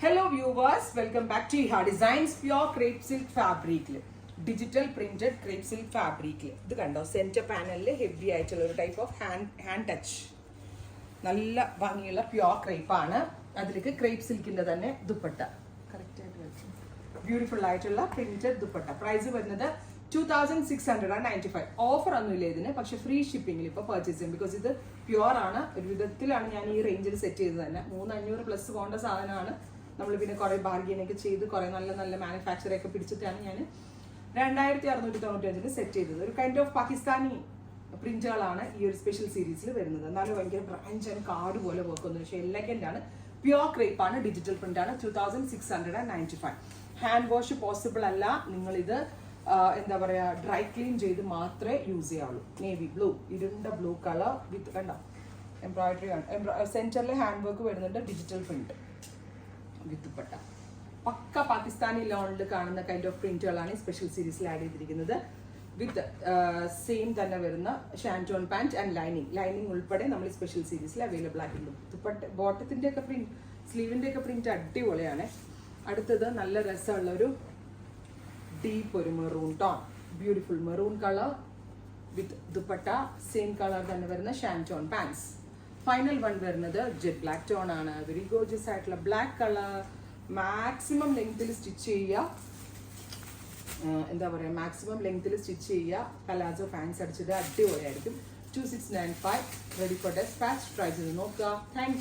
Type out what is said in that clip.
Hello viewers, welcome back to Iha Designs Pure Crepe Silk Fabric. Digital printed crepe silk fabric. ഇത് കണ്ടോ centre പാനലിൽ heavy ആയിട്ടുള്ള ഒരു type of hand touch. നല്ല ഭംഗിയുള്ള pure crepe ആണ്. അതിലേക്ക് ക്രേപ്പ് സിൽക്കിന്റെ തന്നെ ദുപ്പട്ട. കറക്റ്റ് ആയിട്ട് വെച്ചു. ബ്യൂട്ടിഫുൾ ആയിട്ടുള്ള പ്രിന്റഡ് ദുപ്പട്ട. പ്രൈസ് വരുന്നത് 2695. ഓഫർ ഒന്നുമില്ല ഇതിന്, പക്ഷെ ഫ്രീ ഷിപ്പിംഗിൽ ഇപ്പോൾ പർച്ചേസ് ചെയ്യും. ബിക്കോസ് ഇത് പ്യുവർ ആണ്. ഒരു വിധത്തിലാണ് ഞാൻ ഈ റേഞ്ചിൽ സെറ്റ് ചെയ്തത് തന്നെ. 3500 പ്ലസ് പോകേണ്ട സാധനമാണ്. നമ്മൾ പിന്നെ കുറെ ബാർഗിനൊക്കെ ചെയ്ത് കുറെ നല്ല നല്ല മാനുഫാക്ചറൊക്കെ പിടിച്ചിട്ടാണ് ഞാൻ 2695 സെറ്റ് ചെയ്തത്. ഒരു കൈൻഡ് ഓഫ് പാകിസ്ഥാനി പ്രിന്റുകളാണ് ഈ ഒരു സ്പെഷ്യൽ സീരീസിൽ വരുന്നത്. എന്നാലും ഭയങ്കര ബ്രാഞ്ച് ആൻഡ് കാർഡ് പോലെ വർക്കൊന്നും, പക്ഷേ എലഗന്റ് ആണ്. പ്യുവർ ക്രേപ്പ് ആണ്, ഡിജിറ്റൽ പ്രിന്റ് ആണ്. 2695. ഹാൻഡ് വാഷ് പോസിബിൾ അല്ല. നിങ്ങളിത് എന്താ പറയാ, ഡ്രൈ ക്ലീൻ ചെയ്ത് മാത്രമേ യൂസ് ചെയ്യാവുള്ളൂ. നേവി ബ്ലൂ, ഇരുണ്ട ബ്ലൂ കളർ വിത്ത് കണ്ട എംബ്രോയിഡറി ആണ്. സെന്ററിൽ ഹാൻഡ് വർക്ക് വരുന്നുണ്ട്. Digital print with dupatta. പക്ക പാകിസ്ഥാനി ലോണിൽ കാണുന്ന കൈൻഡ് ഓഫ് പ്രിന്റുകളാണ് ഈ സ്പെഷ്യൽ സീരീസിൽ ആഡ് ചെയ്തിരിക്കുന്നത്. വിത്ത് സെയിം തന്നെ വരുന്ന ഷാൻറ്റോൺ പാൻറ് ആൻഡ് ലൈനിങ് ഉൾപ്പെടെ നമ്മൾ ഈ സ്പെഷ്യൽ സീരീസിൽ അവൈലബിൾ ആയിട്ടുണ്ട്. ദുപ്പട്ട ബോട്ടത്തിന്റെ ഒക്കെ പ്രിന്റ്, സ്ലീവിന്റെ ഒക്കെ പ്രിന്റ് അടിപൊളിയാണ്. അടുത്തത് നല്ല രസമുള്ള ഒരു ഡീപ്പ് ഒരു maroon tone, beautiful maroon colour വിത്ത് ദുപ്പട്ട. സെയിം കളർ തന്നെ വരുന്ന ഷാൻറ്റോൺ പാൻസ്. ഫൈനൽ വൺ വരുന്നത് ജെറ്റ് ബ്ലാക്ക് ടോൺ ആണ്. വെരി ഗോർജിയസ് ആയിട്ടുള്ള ബ്ലാക്ക് കളർ. മാക്സിമം ലെങ്ത്തിൽ സ്റ്റിച്ച് ചെയ്യുക. എന്താ പറയുക, മാക്സിമം ലെങ്ത്തിൽ സ്റ്റിച്ച് ചെയ്യുക. പലാസോ പാൻസ് അടിച്ചിട്ട് അടിപൊളിയായിരിക്കും. 2695 റെഡി ഫോർ ഡെസ്പാച്ച്. ട്രൈ ചെയ്ത് നോക്കുക. താങ്ക്സ്.